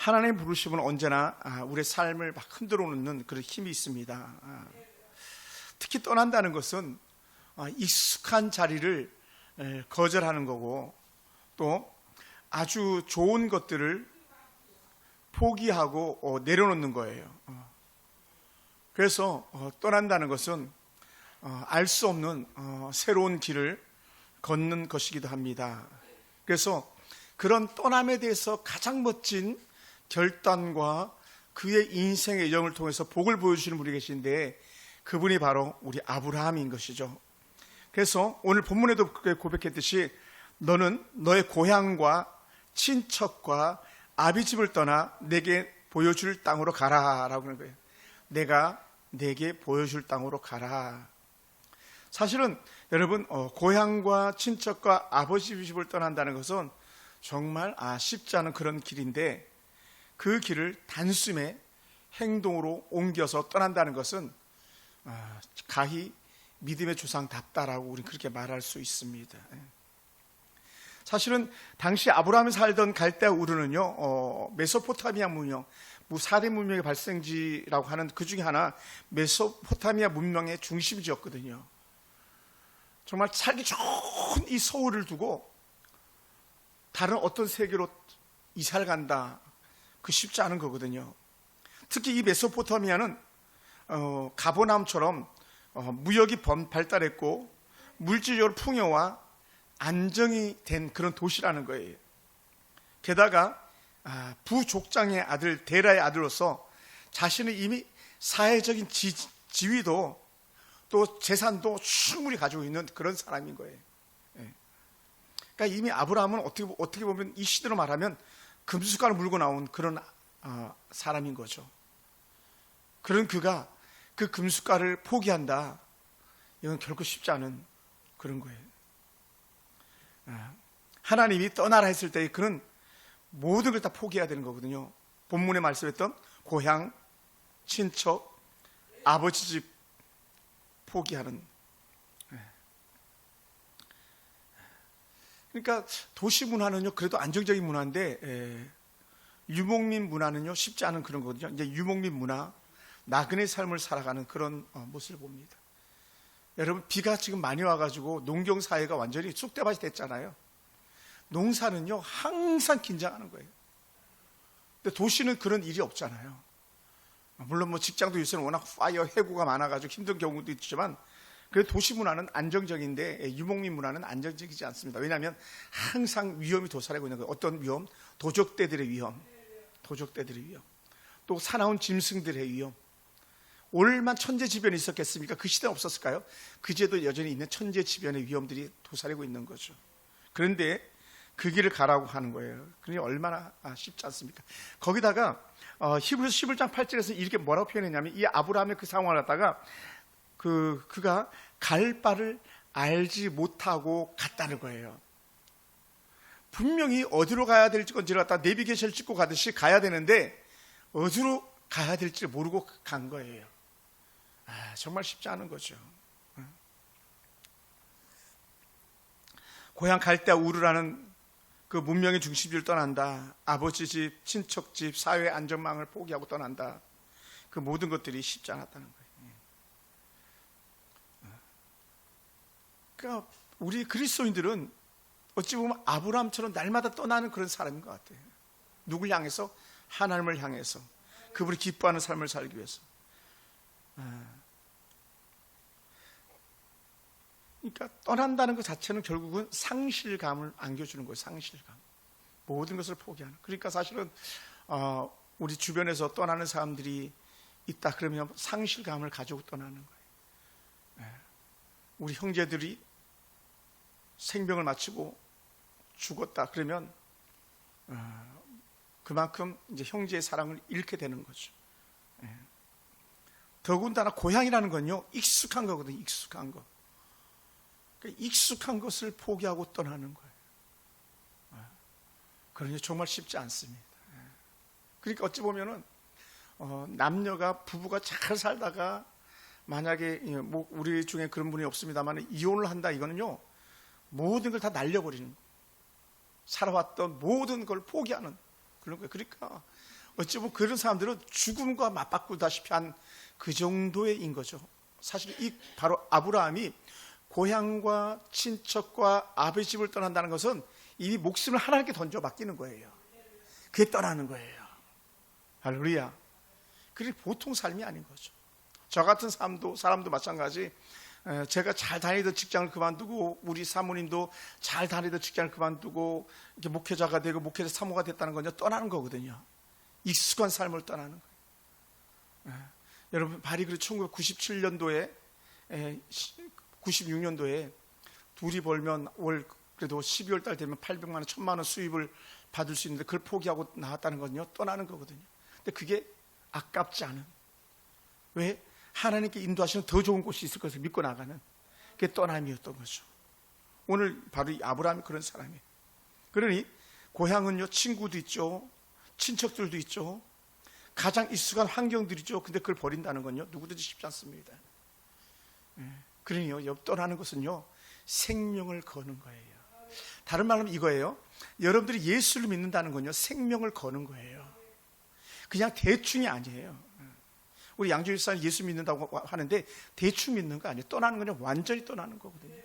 하나님의 부르심은 언제나 우리의 삶을 막 흔들어 놓는 그런 힘이 있습니다. 특히 떠난다는 것은 익숙한 자리를 거절하는 거고, 또 아주 좋은 것들을 포기하고 내려놓는 거예요. 그래서 떠난다는 것은 알 수 없는 새로운 길을 걷는 것이기도 합니다. 그래서 그런 떠남에 대해서 가장 멋진 결단과 그의 인생의 여정을 통해서 복을 보여주시는 분이 계신데, 그분이 바로 우리 아브라함인 것이죠. 그래서 오늘 본문에도 고백했듯이 너는 너의 고향과 친척과 아비집을 떠나 내게 보여줄 땅으로 가라 라고 하는 거예요. 내가 내게 보여줄 땅으로 가라. 사실은 여러분, 고향과 친척과 아버지 집을 떠난다는 것은 정말 쉽지 않은 그런 길인데, 그 길을 단숨에 행동으로 옮겨서 떠난다는 것은 가히 믿음의 조상답다라고 우리는 그렇게 말할 수 있습니다. 사실은 당시 아브라함이 살던 갈대아 우르는요, 메소포타미아 문명, 4대 문명의 발생지라고 하는 그 중에 하나, 메소포타미아 문명의 중심지였거든요. 정말 살기 좋은 이 서울을 두고 다른 어떤 세계로 이사를 간다, 그 쉽지 않은 거거든요. 특히 이 메소포타미아는 가버나움처럼 무역이 발달했고 물질적으로 풍요와 안정이 된 그런 도시라는 거예요. 게다가 부족장의 아들 데라의 아들로서 자신은 이미 사회적인 지위도 또 재산도 충분히 가지고 있는 그런 사람인 거예요. 그러니까 이미 아브라함은 어떻게 보면 이 시대로 말하면 금숟가락을 물고 나온 그런 사람인 거죠. 그런 그가 그 금숟가락을 포기한다, 이건 결코 쉽지 않은 그런 거예요. 하나님이 떠나라 했을 때 그는 모든 걸 다 포기해야 되는 거거든요. 본문에 말씀했던 고향, 친척, 아버지 집 포기하는. 그러니까 도시 문화는요, 그래도 안정적인 문화인데 유목민 문화는요 쉽지 않은 그런 거거든요. 이제 유목민 문화, 나그네 삶을 살아가는 그런 모습을 봅니다. 여러분, 비가 지금 많이 와가지고 농경 사회가 완전히 쑥대밭이 됐잖아요. 농사는요 항상 긴장하는 거예요. 근데 도시는 그런 일이 없잖아요. 물론 직장도 요새는 워낙 파이어 해고가 많아가지고 힘든 경우도 있지만, 그래도 도시 문화는 안정적인데 유목민 문화는 안정적이지 않습니다. 왜냐하면 항상 위험이 도사리고 있는 거예요. 어떤 위험? 도적대들의 위험, 또 사나운 짐승들의 위험. 오늘만 천재지변이 있었겠습니까? 그 시대는 없었을까요? 그제도 여전히 있는 천재지변의 위험들이 도사리고 있는 거죠. 그런데 그 길을 가라고 하는 거예요. 그러니 얼마나 쉽지 않습니까? 거기다가 히브리서 11장 8절에서 이렇게 뭐라고 표현했냐면, 이 아브라함의 그 상황을 갖다가 그가 갈 바를 알지 못하고 갔다는 거예요. 분명히 어디로 가야 될지 건지를 갖다 내비게이션을 찍고 가듯이 가야 되는데 어디로 가야 될지 모르고 간 거예요. 정말 쉽지 않은 거죠. 고향 갈대아 우르라는 그 문명의 중심지를 떠난다. 아버지 집, 친척 집, 사회 안전망을 포기하고 떠난다. 그 모든 것들이 쉽지 않았다는 거예요. 그러니까 우리 그리스도인들은 어찌 보면 아브라함처럼 날마다 떠나는 그런 사람인 것 같아요. 누굴 향해서? 하나님을 향해서, 그분이 기뻐하는 삶을 살기 위해서. 그러니까 떠난다는 것 자체는 결국은 상실감을 안겨주는 거예요. 상실감, 모든 것을 포기하는. 그러니까 사실은 우리 주변에서 떠나는 사람들이 있다 그러면 상실감을 가지고 떠나는 거예요. 우리 형제들이 생명을 마치고 죽었다 그러면 그만큼 이제 형제의 사랑을 잃게 되는 거죠. 더군다나 고향이라는 건요 익숙한 거거든요. 익숙한 거. 그러니까 익숙한 것을 포기하고 떠나는 거예요. 그러니 정말 쉽지 않습니다. 그러니까 어찌 보면은 남녀가, 부부가 잘 살다가 만약에 뭐 우리 중에 그런 분이 없습니다만 이혼을 한다, 이거는요 모든 걸 다 날려버리는 거예요. 살아왔던 모든 걸 포기하는, 그런 거예요. 그러니까 어찌 보면 그런 사람들은 죽음과 맞바꾸다시피 한 그 정도인 거죠. 사실 이 바로 아브라함이 고향과 친척과 아버지 집을 떠난다는 것은 이미 목숨을 하나님께 던져 맡기는 거예요. 그게 떠나는 거예요. 할렐루야. 그게 보통 삶이 아닌 거죠. 저 같은 사람도 마찬가지. 제가 잘 다니던 직장을 그만두고 우리 사모님도 잘 다니던 직장을 그만두고 이렇게 목회자가 되고 목회자 사모가 됐다는 건 떠나는 거거든요. 익숙한 삶을 떠나는 거예요. 여러분 바리 그 1997년도에 96년도에 둘이 벌면 월 그래도 12월 달 되면 800만 원, 1000만 원 수입을 받을 수 있는데 그걸 포기하고 나왔다는 건요 떠나는 거거든요. 근데 그게 아깝지 않은, 왜? 하나님께 인도하시는 더 좋은 곳이 있을 것을 믿고 나가는 그게 떠남이었던 거죠. 오늘 바로 이 아브라함이 그런 사람이에요. 그러니 고향은요 친구도 있죠, 친척들도 있죠, 가장 익숙한 환경들이죠. 근데 그걸 버린다는 건요 누구든지 쉽지 않습니다. 그러니요 떠나는 것은요 생명을 거는 거예요. 다른 말로 하면 이거예요. 여러분들이 예수를 믿는다는 건요 생명을 거는 거예요. 그냥 대충이 아니에요. 우리 양조 집사는 예수 믿는다고 하는데 대충 믿는 거 아니에요. 떠나는 거는 완전히 떠나는 거거든요.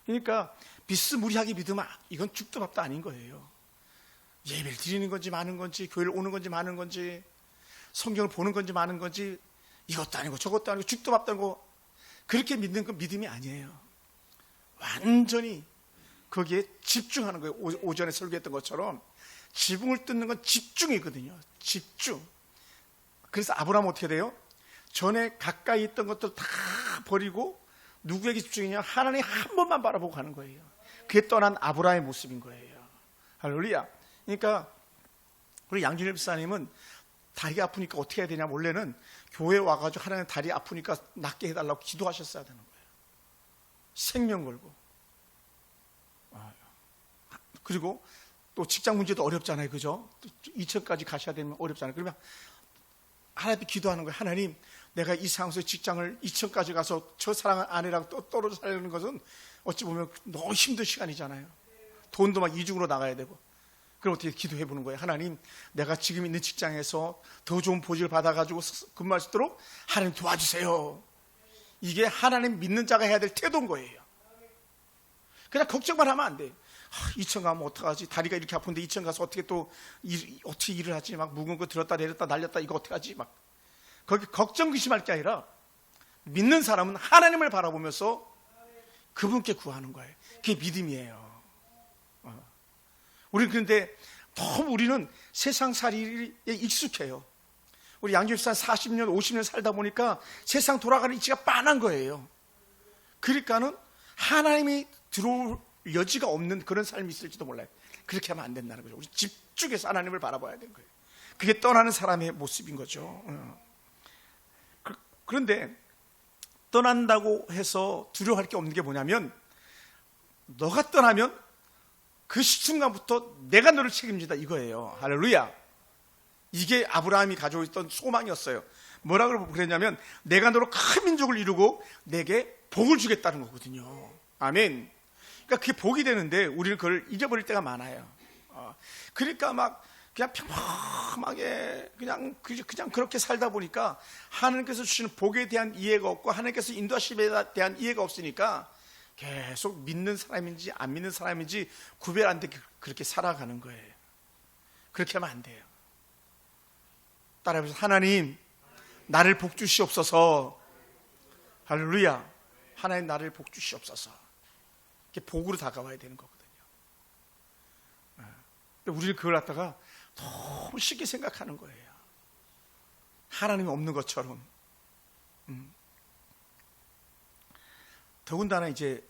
그러니까 비스무리하게 믿으면 이건 죽도 밥도 아닌 거예요. 예배를 드리는 건지 마는 건지, 교회를 오는 건지 마는 건지, 성경을 보는 건지 마는 건지, 이것도 아니고 저것도 아니고 죽도 밥도 아니고, 그렇게 믿는 건 믿음이 아니에요. 완전히 거기에 집중하는 거예요. 오전에 설교했던 것처럼 지붕을 뜯는 건 집중이거든요. 집중. 그래서 아브라함은 어떻게 돼요? 전에 가까이 있던 것들 다 버리고 누구에게 집중이냐? 하나님 한 번만 바라보고 가는 거예요. 그게 떠난 아브라함의 모습인 거예요. 할렐루야. 그러니까 우리 양준일 집사님은 다리가 아프니까 어떻게 해야 되냐? 원래는 교회 와가지고 하나님 다리 아프니까 낫게 해달라고 기도하셨어야 되는 거예요. 생명 걸고. 그리고 또 직장 문제도 어렵잖아요. 그죠? 2천까지 가셔야 되면 어렵잖아요. 그러면 하나님께 기도하는 거예요. 하나님, 내가 이 상황에서 직장을 2천까지 가서 저 사랑하는 아내랑 또 떨어져 살려는 것은 어찌 보면 너무 힘든 시간이잖아요. 돈도 막 이중으로 나가야 되고. 그럼 어떻게 기도해 보는 거예요? 하나님, 내가 지금 있는 직장에서 더 좋은 보직을 받아가지고 근무할 수 있도록 하나님 도와주세요. 이게 하나님 믿는 자가 해야 될 태도인 거예요. 그냥 걱정만 하면 안 돼요. 2천 가면 어떡하지? 다리가 이렇게 아픈데 2천 가서 어떻게 또 어떻게 일을 하지? 막 묵은 거 들었다 내렸다 날렸다 이거 어떡하지? 막 거기 걱정 근심할 게 아니라 믿는 사람은 하나님을 바라보면서 그분께 구하는 거예요. 그게 믿음이에요. 우리는 그런데 너무 우리는 세상살이에 익숙해요. 우리 양주입사 40년 50년 살다 보니까 세상 돌아가는 이치가 빤한 거예요. 그러니까는 하나님이 들어올 여지가 없는 그런 삶이 있을지도 몰라요. 그렇게 하면 안 된다는 거죠. 우리 집중해서 하나님을 바라봐야 되는 거예요. 그게 떠나는 사람의 모습인 거죠. 그런데 떠난다고 해서 두려워할 게 없는 게 뭐냐면, 너가 떠나면 그 순간부터 내가 너를 책임진다 이거예요. 할렐루야. 이게 아브라함이 가지고 있던 소망이었어요. 뭐라고 그랬냐면, 내가 너로 큰 민족을 이루고 내게 복을 주겠다는 거거든요. 아멘. 그러니까 그게 복이 되는데 우리는 그걸 잊어버릴 때가 많아요. 그러니까 막 그냥 평범하게 그냥 그렇게 살다 보니까 하나님께서 주시는 복에 대한 이해가 없고 하나님께서 인도하심에 대한 이해가 없으니까 계속 믿는 사람인지 안 믿는 사람인지 구별 안 되게 그렇게 살아가는 거예요. 그렇게 하면 안 돼요. 따라해보세요. 하나님, 나를 복 주시옵소서. 할렐루야. 하나님, 나를 복 주시옵소서. 이렇게 복으로 다가와야 되는 거거든요. 우리는 그걸 갖다가 너무 쉽게 생각하는 거예요. 하나님이 없는 것처럼. 더군다나 이제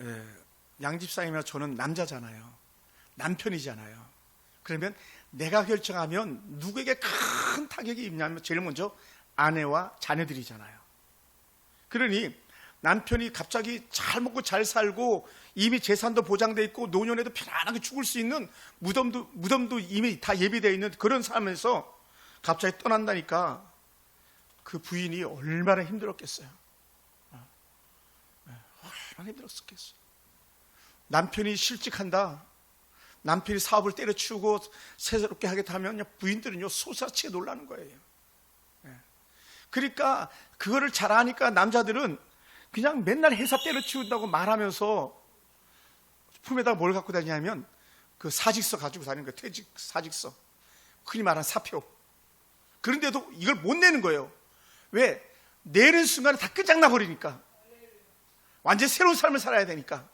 양집사님이나 저는 남자잖아요. 남편이잖아요. 그러면 내가 결정하면 누구에게 큰 타격이 있냐면 제일 먼저 아내와 자녀들이잖아요. 그러니 남편이 갑자기 잘 먹고 잘 살고 이미 재산도 보장돼 있고 노년에도 편안하게 죽을 수 있는 무덤도 이미 다 예비되어 있는 그런 삶에서 갑자기 떠난다니까 그 부인이 얼마나 힘들었겠어요. 얼마나 힘들었겠어요. 남편이 실직한다. 남편이 사업을 때려치우고 새롭게 하겠다 하면 부인들은요 솟아치게 놀라는 거예요. 그러니까 그거를 잘 아니까 남자들은 그냥 맨날 회사 때려치운다고 말하면서 품에다가 뭘 갖고 다니냐면 그 사직서 가지고 다니는 거예요. 퇴직 사직서, 흔히 말하는 사표. 그런데도 이걸 못 내는 거예요. 왜? 내는 순간에 다 끝장나 버리니까. 완전 새로운 삶을 살아야 되니까.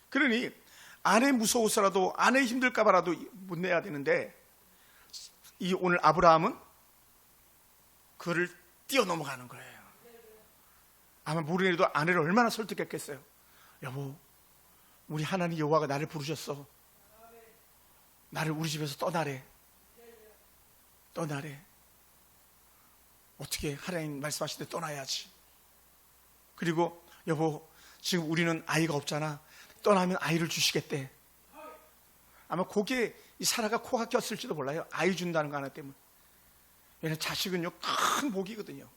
그러니 아내 무서워서라도, 아내 힘들까 봐라도 못 내야 되는데, 이 오늘 아브라함은 그를 뛰어넘어가는 거예요. 아마 모르게도 아내를 얼마나 설득했겠어요. 여보, 우리 하나님 여호와가 나를 부르셨어. 나를 우리 집에서 떠나래. 어떻게 하나님 말씀하실 때 떠나야지. 그리고 여보, 지금 우리는 아이가 없잖아. 떠나면 아이를 주시겠대. 아마 거기에 이 사라가 코가 꼈을지도 몰라요. 아이 준다는 거 하나 때문에. 왜냐하면 자식은요 큰 복이거든요.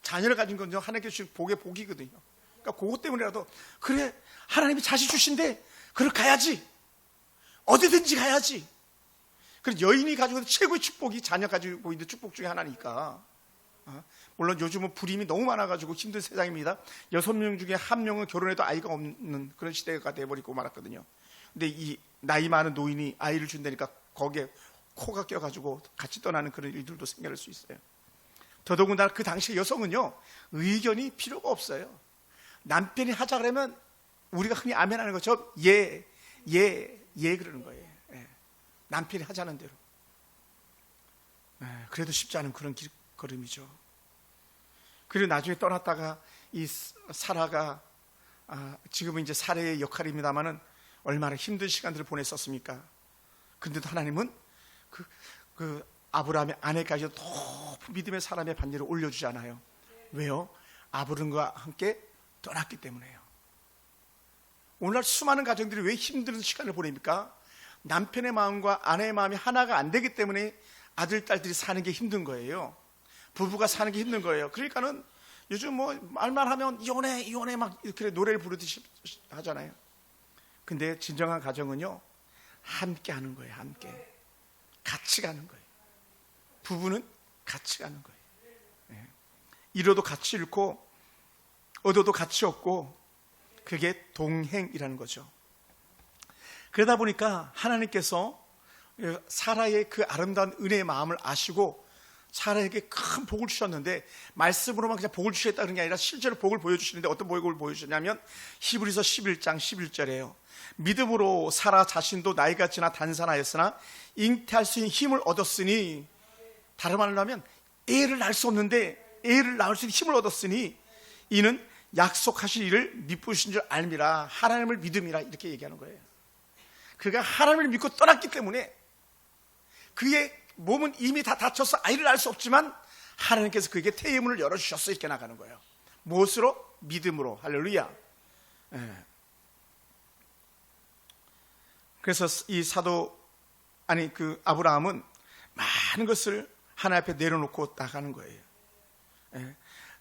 자녀를 가진 건요 하나님께 주신 복의 복이거든요. 그러니까 그것 때문이라도, 그래 하나님이 자식 주신대, 그걸 가야지. 어디든지 가야지. 그래서 여인이 가지고 있는 최고의 축복이 자녀 가지고 있는 축복 중에 하나니까. 물론 요즘은 불임이 너무 많아가지고 힘든 세상입니다. 6명 중에 1명은 결혼해도 아이가 없는 그런 시대가 돼버리고 말았거든요. 근데 이 나이 많은 노인이 아이를 준다니까 거기에 코가 껴가지고 같이 떠나는 그런 일들도 생길 수 있어요. 더더군다나 그 당시 여성은요 의견이 필요가 없어요. 남편이 하자 그러면 우리가 흔히 아멘하는 것처럼 예 그러는 거예요. 남편이 하자는 대로. 그래도 쉽지 않은 그런 걸음이죠. 그리고 나중에 떠났다가 이 사라가, 지금은 이제 사례의 역할입니다만은 얼마나 힘든 시간들을 보냈었습니까? 근데도 하나님은 그 아브라함의 아내까지 높은 믿음의 사람의 반열을 올려주지 않아요. 왜요? 아브람과 함께 떠났기 때문에요. 오늘날 수많은 가정들이 왜 힘든 시간을 보냅니까? 남편의 마음과 아내의 마음이 하나가 안 되기 때문에 아들, 딸들이 사는 게 힘든 거예요. 부부가 사는 게 힘든 거예요. 그러니까는 요즘 뭐 말만 하면 이혼해 막 이렇게 노래를 부르듯이 하잖아요. 근데 진정한 가정은요 함께 하는 거예요. 함께 같이 가는 거예요. 부부는 같이 가는 거예요. 잃어도 같이 잃고 얻어도 같이 얻고, 그게 동행이라는 거죠. 그러다 보니까 하나님께서 사라의 그 아름다운 은혜의 마음을 아시고 사라에게 큰 복을 주셨는데, 말씀으로만 그냥 복을 주시겠다 그런 게 아니라 실제로 복을 보여주시는데, 어떤 복을 보여주셨냐면 히브리서 11장 11절에요 믿음으로 사라 자신도 나이가 지나 단산하였으나 잉태할 수 있는 힘을 얻었으니, 다른 말로 하면 애를 낳을 수 없는데 애를 낳을 수 있는 힘을 얻었으니 이는 약속하신 일을 믿으신 줄 알미라. 하나님을 믿음이라, 이렇게 얘기하는 거예요. 그가 하나님을 믿고 떠났기 때문에 그의 몸은 이미 다 다쳐서 아이를 낳을 수 없지만 하나님께서 그에게 태의 문을 열어주셨어. 이렇게 나가는 거예요. 무엇으로? 믿음으로. 할렐루야. 그래서 이 그 아브라함은 많은 것을 하나님 앞에 내려놓고 나가는 거예요.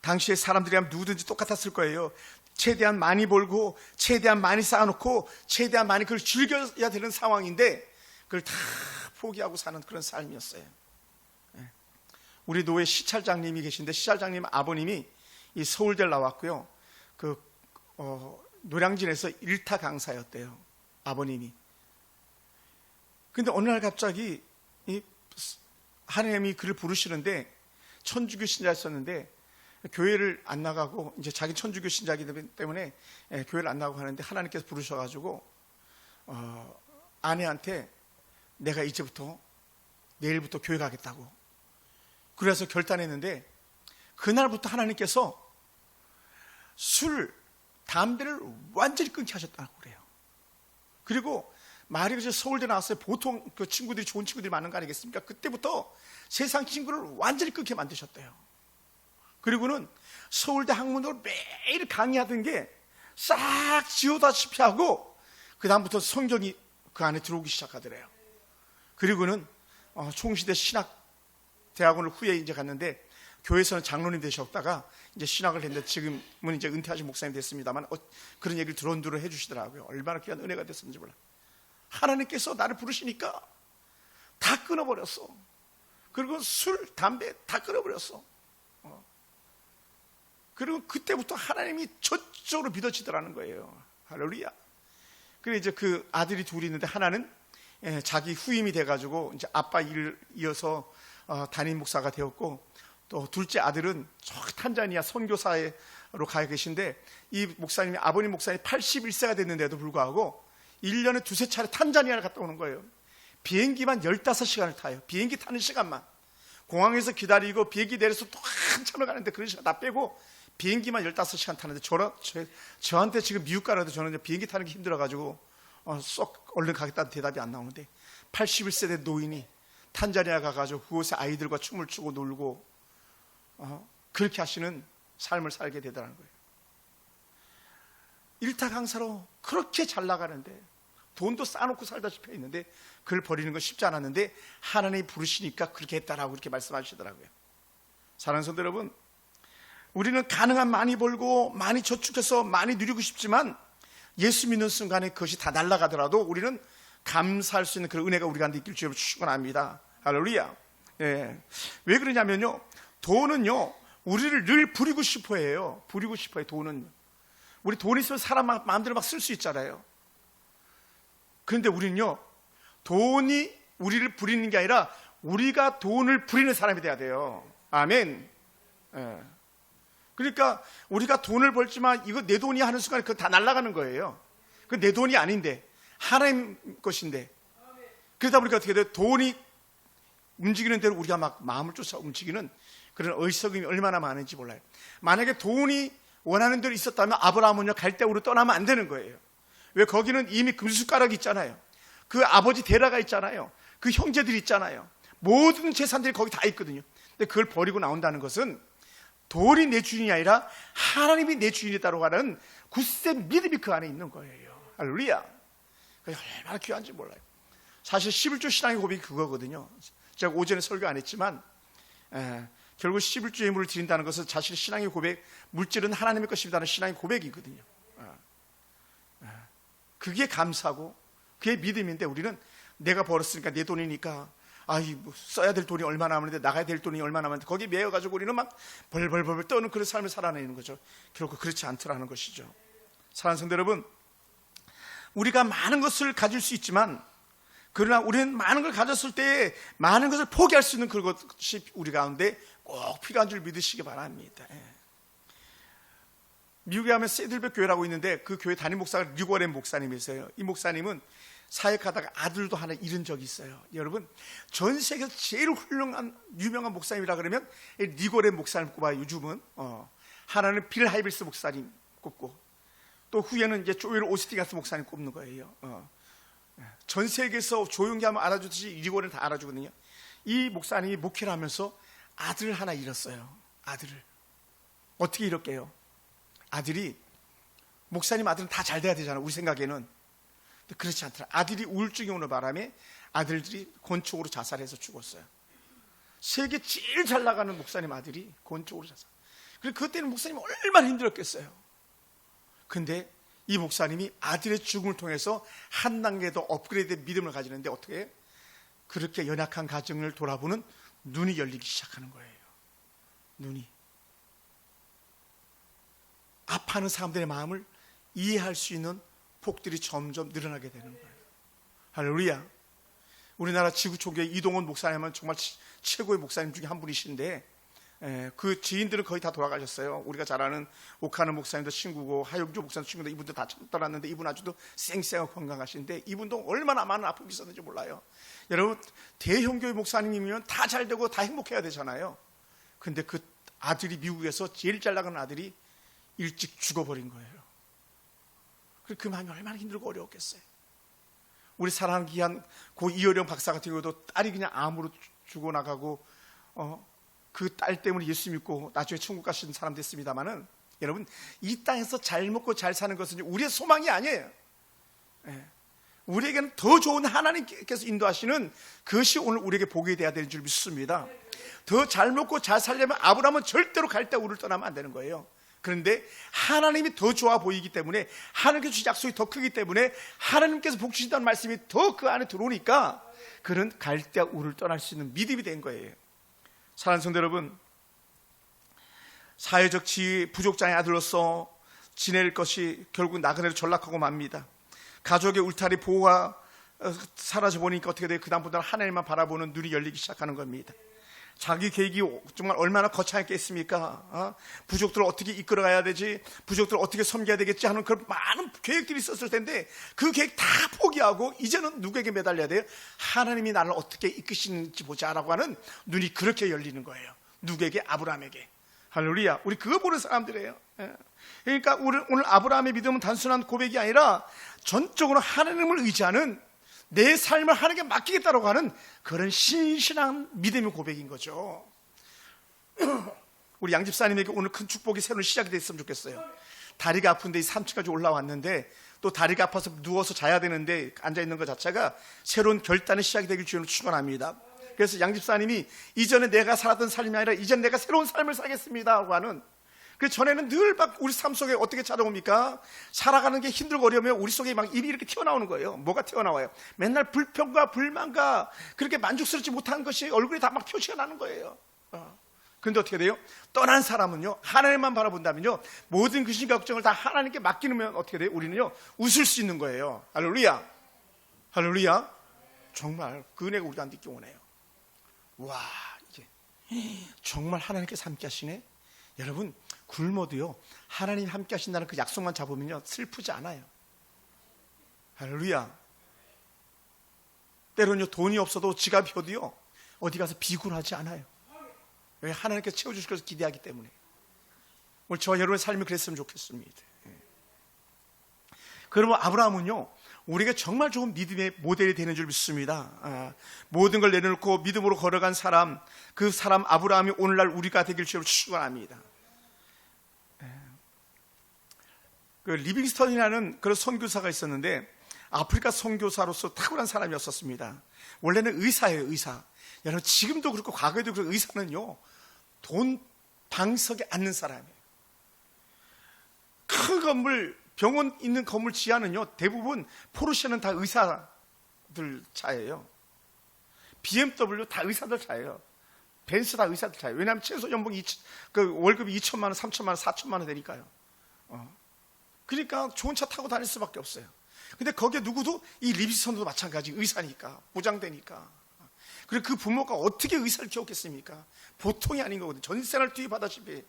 당시에 사람들이라면 누구든지 똑같았을 거예요. 최대한 많이 벌고 최대한 많이 쌓아놓고 최대한 많이 그걸 즐겨야 되는 상황인데 그걸 다 포기하고 사는 그런 삶이었어요. 우리 노회 시찰장님이 계신데, 시찰장님 아버님이 이 서울대를 나왔고요, 노량진에서 1타 강사였대요, 아버님이. 근데 어느 날 갑자기 하나님이 그를 부르시는데, 천주교 신자였었는데 교회를 안 나가고, 이제 자기 천주교 신자이기 때문에 교회를 안 나가고 하는데 하나님께서 부르셔가지고 아내한테 내가 이제부터 내일부터 교회 가겠다고. 그래서 결단했는데 그날부터 하나님께서 술, 담배를 완전히 끊게 하셨다고 그래요. 그리고 말이 그저 서울대 나왔어요. 보통 그 친구들이 좋은 친구들이 많은 거 아니겠습니까? 그때부터 세상 친구를 완전히 끊게 만드셨대요. 그리고는 서울대 학문으로 매일 강의하던 게 싹 지우다시피 하고 그 다음부터 성경이 그 안에 들어오기 시작하더래요. 그리고는 총시대 신학대학원을 후에 이제 갔는데 교회에서는 장로님 되셨다가 이제 신학을 했는데 지금은 이제 은퇴하신 목사님 됐습니다만 그런 얘기를 두런두런 해주시더라고요. 얼마나 귀한 은혜가 됐었는지 몰라. 하나님께서 나를 부르시니까 다 끊어버렸어. 그리고 술, 담배 다 끊어버렸어. 그리고 그때부터 하나님이 저쪽으로 믿어지더라는 거예요. 할렐루야. 그래서 이제 그 아들이 둘이 있는데 하나는 자기 후임이 돼가지고 이제 아빠 일을 이어서 담임 목사가 되었고, 또 둘째 아들은 저 탄자니아 선교사로 가 계신데, 이 목사님이 아버님 목사님이 81세가 됐는데도 불구하고 1년에 두세 차례 탄자니아를 갔다 오는 거예요. 비행기만 15시간을 타요. 비행기 타는 시간만. 공항에서 기다리고 비행기 내려서 또 한참을 가는데 그런 시간 다 빼고 비행기만 15시간 타는데 저한테 지금 미국 가라도 저는 비행기 타는 게 힘들어가지고 쏙 얼른 가겠다는 대답이 안 나오는데, 81세 된 노인이 탄자니아 가가지고 그곳에 아이들과 춤을 추고 놀고 그렇게 하시는 삶을 살게 되더라는 거예요. 일타 강사로 그렇게 잘 나가는데, 돈도 쌓아놓고 살다시피 했는데 그걸 버리는 건 쉽지 않았는데 하나님이 부르시니까 그렇게 했다라고 이렇게 말씀하시더라고요. 사랑하는 성도 여러분, 우리는 가능한 많이 벌고 많이 저축해서 많이 누리고 싶지만 예수 믿는 순간에 그것이 다 날아가더라도 우리는 감사할 수 있는 그런 은혜가 우리 가운데 있길 주님을 축원합니다. 할렐루야. 예. 왜 그러냐면요, 돈은요 우리를 늘 부리고 싶어 해요. 부리고 싶어 해요. 돈은 우리 돈 있으면 사람 마음대로 막 쓸 수 있잖아요. 그런데 우리는요, 돈이 우리를 부리는 게 아니라 우리가 돈을 부리는 사람이 돼야 돼요. 아멘. 예. 그러니까 우리가 돈을 벌지만 이거 내 돈이 하는 순간에 그거 다 날아가는 거예요. 그거 내 돈이 아닌데 하나님 것인데, 그러다 보니까 어떻게 돼요? 돈이 움직이는 대로 우리가 막 마음을 쫓아 움직이는 그런 어리석음이 얼마나 많은지 몰라요. 만약에 돈이 원하는 대로 있었다면 아브라함은요 갈대우로 떠나면 안 되는 거예요. 왜? 거기는 이미 금숟가락이 있잖아요. 그 아버지 데라가 있잖아요. 그 형제들이 있잖아요. 모든 재산들이 거기 다 있거든요. 근데 그걸 버리고 나온다는 것은 돈이 내 주인이 아니라 하나님이 내 주인이다라고 하는 굳세 믿음이 그 안에 있는 거예요. 할렐루야. 얼마나 귀한지 몰라요. 사실 11조 신앙의 고백이 그거거든요. 제가 오전에 설교 안 했지만 결국 11조 예물을 드린다는 것은 자신의 신앙의 고백, 물질은 하나님의 것입니다는 신앙의 고백이거든요. 그게 감사고 그게 믿음인데, 우리는 내가 벌었으니까 내 돈이니까 뭐 써야 될 돈이 얼마 남았는데 나가야 될 돈이 얼마 남았는데 거기에 매여가지고 우리는 막 벌벌벌 떠는 그런 삶을 살아내는 거죠. 결국 그렇지 않더라는 것이죠. 사랑하는 성도 여러분, 우리가 많은 것을 가질 수 있지만, 그러나 우리는 많은 걸 가졌을 때 많은 것을 포기할 수 있는 그것이 우리 가운데 꼭 필요한 줄 믿으시기 바랍니다. 미국에 가면 세들백 교회라고 있는데 그 교회 담임 목사가 리고렌 목사님이세요. 이 목사님은 사역하다가 아들도 하나 잃은 적이 있어요. 여러분, 전 세계에서 제일 훌륭한 유명한 목사님이라 그러면 리고렌 목사님 꼽아요. 요즘은 하나는 빌 하이빌스 목사님 꼽고, 또 후에는 이제 조엘 오스틴 같은 목사님 꼽는 거예요. 전 세계에서 조용히 하면 알아주듯이 리고렌 다 알아주거든요. 이 목사님이 목회를 하면서 아들을 하나 잃었어요. 아들을. 어떻게 잃었게요? 아들이, 목사님 아들은 다 잘 돼야 되잖아, 우리 생각에는. 근데 그렇지 않더라. 아들이 우울증이 오는 바람에 아들들이 권총으로 자살해서 죽었어요. 세계 제일 잘 나가는 목사님 아들이 권총으로 자살. 그래서 그때는 목사님이 얼마나 힘들었겠어요. 근데 이 목사님이 아들의 죽음을 통해서 한 단계 더 업그레이드된 믿음을 가지는데, 어떻게 해요? 그렇게 연약한 가정을 돌아보는 눈이 열리기 시작하는 거예요. 눈이. 아파하는 사람들의 마음을 이해할 수 있는 폭들이 점점 늘어나게 되는 거예요. 할렐루야. 우리나라 지구촌교회 이동원 목사님은 정말 최고의 목사님 중에 한 분이신데, 그 지인들은 거의 다 돌아가셨어요. 우리가 잘 아는 오카는 목사님도 친구고 하영조 목사님도 친구인데 이분도 다 떠났는데, 이분 아주도 쌩쌩하고 건강하신데 이분도 얼마나 많은 아픔이 있었는지 몰라요. 여러분, 대형교회 목사님이면 다 잘 되고 다 행복해야 되잖아요. 근데 그 아들이, 미국에서 제일 잘 나가는 아들이 일찍 죽어버린 거예요. 그 마음이 얼마나 힘들고 어려웠겠어요. 우리 사랑하는 귀한 고 이효령 박사 같은 경우도 딸이 그냥 암으로 죽어나가고 그 딸 때문에 예수 믿고 나중에 천국 가신 사람 됐습니다만은, 여러분, 이 땅에서 잘 먹고 잘 사는 것은 우리의 소망이 아니에요. 우리에게는 더 좋은 하나님께서 인도하시는 그것이 오늘 우리에게 복이 되어야 되는 줄 믿습니다. 더 잘 먹고 잘 살려면 아브라함은 절대로 갈대 우를 떠나면 안 되는 거예요. 그런데 하나님이 더 좋아 보이기 때문에, 하나님께서 주신 약속이 더 크기 때문에, 하나님께서 복 주신다는 말씀이 더 그 안에 들어오니까 그는 갈대 우를 떠날 수 있는 믿음이 된 거예요. 사랑하는 성도 여러분, 사회적 지위 부족장의 아들로서 지낼 것이 결국 나그네로 전락하고 맙니다. 가족의 울타리 보호가 사라져 보니까 어떻게 돼요? 그다음부터는 하나님만 바라보는 눈이 열리기 시작하는 겁니다. 자기 계획이 정말 얼마나 거창했겠습니까? 부족들을 어떻게 이끌어가야 되지, 부족들을 어떻게 섬겨야 되겠지 하는 그런 많은 계획들이 있었을 텐데 그 계획 다 포기하고 이제는 누구에게 매달려야 돼요? 하나님이 나를 어떻게 이끄시는지 보자라고 하는 눈이 그렇게 열리는 거예요. 누구에게? 아브라함에게. 할렐루야. 우리 그거 보는 사람들이에요. 그러니까 오늘 아브라함의 믿음은 단순한 고백이 아니라 전적으로 하나님을 의지하는, 내 삶을 하나님께 맡기겠다라고 하는 그런 신실한 믿음의 고백인 거죠. 우리 양 집사님에게 오늘 큰 축복이 새로운 시작이 됐으면 좋겠어요. 다리가 아픈데 3층까지 올라왔는데 또 다리가 아파서 누워서 자야 되는데 앉아있는 것 자체가 새로운 결단의 시작이 되길 주님으로 축원합니다. 그래서 양 집사님이 이전에 내가 살았던 삶이 아니라 이젠 내가 새로운 삶을 살겠습니다 하고 하는, 그 전에는 늘 막 우리 삶 속에 어떻게 찾아옵니까? 살아가는 게 힘들고 어려우면 우리 속에 막 입이 이렇게 튀어나오는 거예요. 뭐가 튀어나와요? 맨날 불평과 불만과 그렇게 만족스럽지 못한 것이 얼굴에 다 막 표시가 나는 거예요. 그런데 어떻게 돼요? 떠난 사람은요, 하나님만 바라본다면요, 모든 근심과 걱정을 다 하나님께 맡기면 어떻게 돼요? 우리는요, 웃을 수 있는 거예요. 할렐루야. 할렐루야. 정말 그 은혜가 우리가 느끼기 원해요. 와, 이게 정말 하나님께서 함께 하시네. 여러분, 굶어도요 하나님 함께 하신다는 그 약속만 잡으면요 슬프지 않아요. 할렐루야. 때로는요 돈이 없어도 지갑이 어디요 어디 가서 비굴하지 않아요. 왜? 하나님께서 채워주실 것을 기대하기 때문에. 오늘 저와 여러분의 삶이 그랬으면 좋겠습니다. 그러면 아브라함은요 우리가 정말 좋은 믿음의 모델이 되는 줄 믿습니다. 모든 걸 내려놓고 믿음으로 걸어간 사람, 그 사람 아브라함이 오늘날 우리가 되길 주로 축원합니다. 그 리빙스턴이라는 그런 선교사가 있었는데 아프리카 선교사로서 탁월한 사람이었었습니다. 원래는 의사예요, 의사. 여러분 지금도 그렇고 과거에도 그렇고 의사는요 돈 방석에 앉는 사람이에요. 큰 건물, 병원 있는 건물 지하는요 대부분 포르쉐는 다 의사들 차예요. BMW 다 의사들 차예요. 벤츠 다 의사들 차예요. 왜냐하면 최소 연봉이 그 월급이 2천만 원, 3천만 원, 4천만 원 되니까요. 그러니까 좋은 차 타고 다닐 수밖에 없어요. 근데 거기에 누구도, 이 리비스턴도 마찬가지, 의사니까, 보장되니까. 그리고 그 부모가 어떻게 의사를 키웠겠습니까? 보통이 아닌 거거든요. 전생을 투입하다시피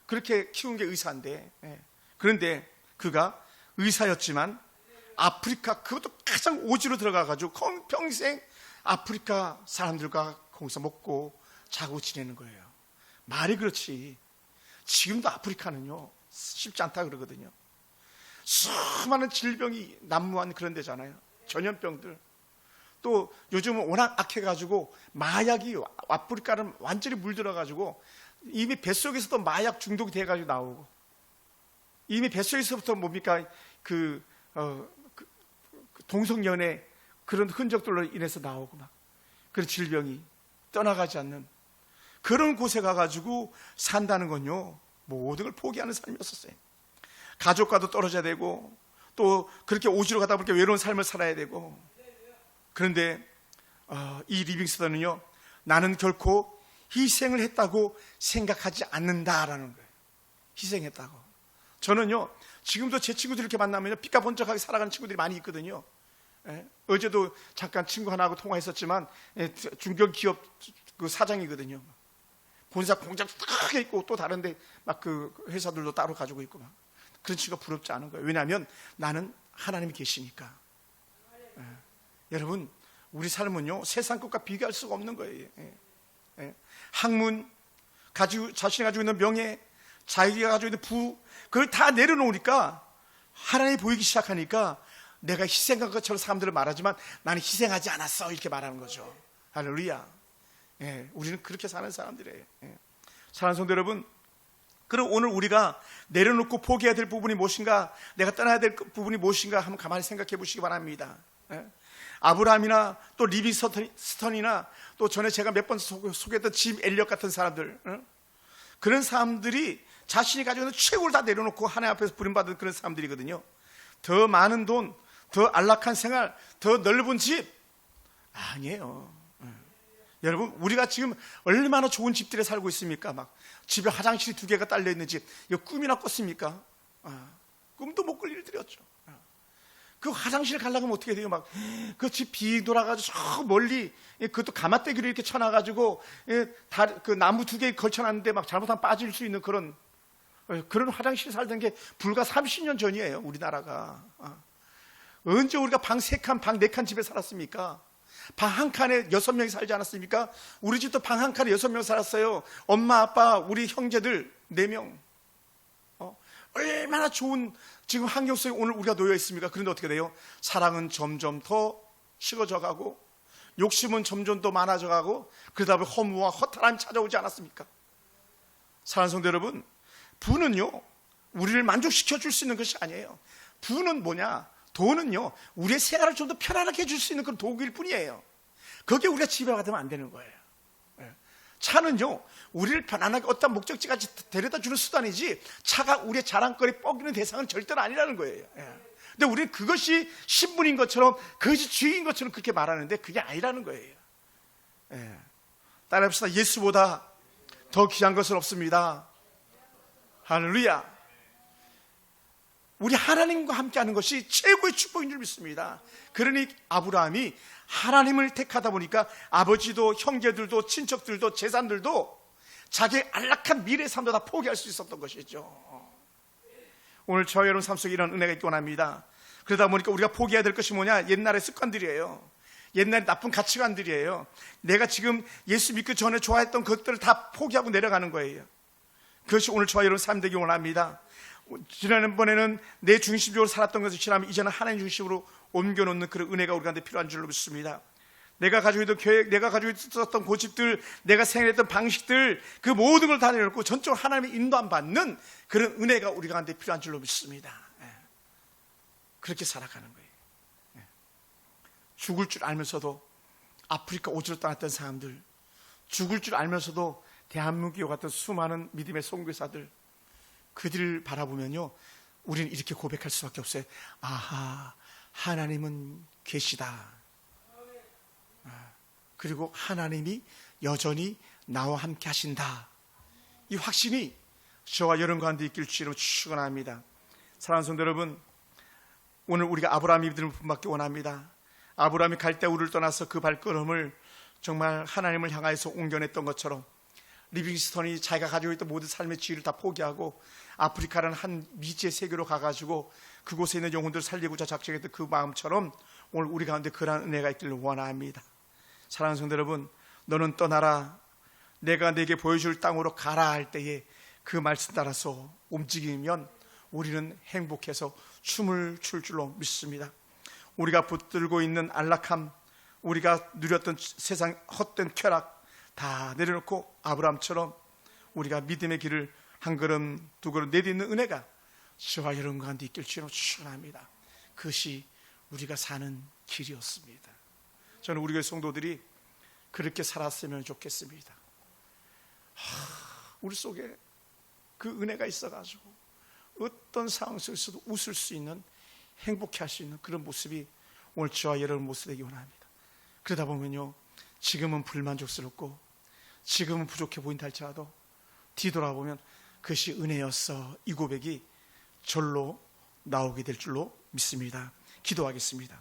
그렇게 키운 게 의사인데. 그런데 그가 의사였지만 아프리카, 그것도 가장 오지로 들어가가지고 평생 아프리카 사람들과 거기서 먹고 자고 지내는 거예요. 말이 그렇지 지금도 아프리카는요 쉽지 않다 그러거든요. 수많은 질병이 난무한 그런 데잖아요. 전염병들. 또 요즘은 워낙 악해가지고 마약이 아프리카는 완전히 물들어가지고 이미 뱃속에서도 마약 중독이 돼가지고 나오고, 이미 뱃속에서부터 뭡니까 그 동성연애 그런 흔적들로 인해서 나오고 막 그런 질병이 떠나가지 않는 그런 곳에 가가지고 산다는 건요 모든 걸 포기하는 삶이었었어요. 가족과도 떨어져야 되고 또 그렇게 오지로 가다 보니까 외로운 삶을 살아야 되고. 그런데 이 리빙스턴은요 나는 결코 희생을 했다고 생각하지 않는다라는 거예요. 희생했다고. 저는요 지금도 제 친구들 이렇게 만나면요 삐까번쩍하게 살아가는 친구들이 많이 있거든요. 어제도 잠깐 친구 하나하고 통화했었지만 중견기업 그 사장이거든요. 본사 공장 크게 있고 또 다른데 막 그 회사들도 따로 가지고 있고 막 그런 친구가 부럽지 않은 거예요. 왜냐하면 나는 하나님이 계시니까. 여러분 우리 삶은요 세상 것과 비교할 수가 없는 거예요. 학문, 자신이 가지고 있는 명예, 자기가 가지고 있는 부, 그걸 다 내려놓으니까 하나님이 보이기 시작하니까 내가 희생한 것처럼 사람들은 말하지만 나는 희생하지 않았어 이렇게 말하는 거죠. 할렐루야. 우리는 그렇게 사는 사람들이에요. 사랑하는 성도 여러분, 그럼 오늘 우리가 내려놓고 포기해야 될 부분이 무엇인가, 내가 떠나야 될 부분이 무엇인가 한번 가만히 생각해 보시기 바랍니다. 아브라함이나 또 리빙스턴이나 또 전에 제가 몇 번 소개했던 짐 엘리엇 같은 사람들, 그런 사람들이 자신이 가지고 있는 최고를 다 내려놓고 하나님 앞에서 부름받은 그런 사람들이거든요. 더 많은 돈, 더 안락한 생활, 더 넓은 집 아니에요. 여러분, 우리가 지금 얼마나 좋은 집들에 살고 있습니까? 막 집에 화장실이 2개가 딸려 있는 집, 이거 꿈이나 꿨습니까? 꿈도 못 꿀 일들이었죠. 그 화장실 가려고 하면 어떻게 돼요? 막 그 집 비 돌아가지고 저 멀리, 그것도 가마떼기로 이렇게 쳐놔가지고 그 나무 2개 걸쳐놨는데 막 잘못하면 빠질 수 있는 그런 화장실 살던 게 불과 30년 전이에요. 우리나라가. 언제 우리가 방 3칸, 방 4칸 집에 살았습니까? 방 한 칸에 6명이 살지 않았습니까? 우리 집도 방 한 칸에 6명 살았어요. 엄마, 아빠, 우리 형제들 4명. 얼마나 좋은 지금 환경 속에 오늘 우리가 놓여 있습니까? 그런데 어떻게 돼요? 사랑은 점점 더 식어져 가고, 욕심은 점점 더 많아져 가고, 그러다 보니 허무와 허탈함이 찾아오지 않았습니까? 사랑하는 성도 여러분, 부는요, 우리를 만족시켜 줄 수 있는 것이 아니에요. 부는 뭐냐? 돈은요, 우리의 생활을 좀 더 편안하게 해줄 수 있는 그런 도구일 뿐이에요. 거기에 우리가 지배받으면 안 되는 거예요. 차는요, 우리를 편안하게 어떤 목적지까지 데려다 주는 수단이지, 차가 우리의 자랑거리 뻐기는 대상은 절대로 아니라는 거예요. 근데 우리는 그것이 신분인 것처럼, 그것이 주인인 것처럼 그렇게 말하는데 그게 아니라는 거예요. 따라합시다. 예수보다 더 귀한 것은 없습니다. 할렐루야. 우리 하나님과 함께하는 것이 최고의 축복인 줄 믿습니다. 그러니 아브라함이 하나님을 택하다 보니까 아버지도 형제들도 친척들도 재산들도 자기의 안락한 미래의 삶도 다 포기할 수 있었던 것이죠. 오늘 저와 여러분 삶 속에 이런 은혜가 있기 원합니다. 그러다 보니까 우리가 포기해야 될 것이 뭐냐? 옛날의 습관들이에요. 옛날의 나쁜 가치관들이에요. 내가 지금 예수 믿기 전에 좋아했던 것들을 다 포기하고 내려가는 거예요. 그것이 오늘 저와 여러분 삶 되기 원합니다. 지난번에는 내 중심적으로 살았던 것을 지나면 이제는 하나님 중심으로 옮겨놓는 그런 은혜가 우리 가운데 필요한 줄로 믿습니다. 내가 가지고 있던 계획, 내가 가지고 있었던 고집들, 내가 생활했던 방식들, 그 모든 걸 다 내려놓고 전적으로 하나님의 인도함 받는 그런 은혜가 우리 가운데 필요한 줄로 믿습니다. 그렇게 살아가는 거예요. 죽을 줄 알면서도 아프리카 오지로 떠났던 사람들, 죽을 줄 알면서도 대한민국에 같은 수많은 믿음의 선교사들, 그들을 바라보면요, 우리는 이렇게 고백할 수밖에 없어요. 아하, 하나님은 계시다. 그리고 하나님이 여전히 나와 함께 하신다. 이 확신이 저와 여러분 가운데 있길 주로 축원합니다. 사랑하는 성도 여러분, 오늘 우리가 아브라함이 믿음을 본받기 원합니다. 아브라함이 갈대우를 떠나서 그 발걸음을 정말 하나님을 향하여서 옮겨냈던 것처럼, 리빙스턴이 자기가 가지고 있던 모든 삶의 지위를 다 포기하고 아프리카라는 한 미지의 세계로 가가지고 그곳에 있는 영혼들을 살리고자 작정했던 그 마음처럼 오늘 우리 가운데 그러한 은혜가 있기를 원합니다. 사랑하는 성도 여러분, 너는 떠나라, 내가 내게 보여줄 땅으로 가라 할 때에 그 말씀 따라서 움직이면 우리는 행복해서 춤을 출 줄로 믿습니다. 우리가 붙들고 있는 안락함, 우리가 누렸던 세상 헛된 쾌락 다 내려놓고 아브라함처럼 우리가 믿음의 길을 한 걸음 두 걸음 내딛는 은혜가 저와 여러분 가운데 있길 주로 축원합니다. 그것이 우리가 사는 길이었습니다. 저는 우리 교회 성도들이 그렇게 살았으면 좋겠습니다. 우리 속에 그 은혜가 있어가지고 어떤 상황 속에서도 웃을 수 있는, 행복해 할 수 있는 그런 모습이 오늘 저와 여러분 모습 되기 원합니다. 그러다 보면요, 지금은 불만족스럽고 지금은 부족해 보인다 할지라도 뒤돌아보면 그것이 은혜였어, 이 고백이 절로 나오게 될 줄로 믿습니다. 기도하겠습니다.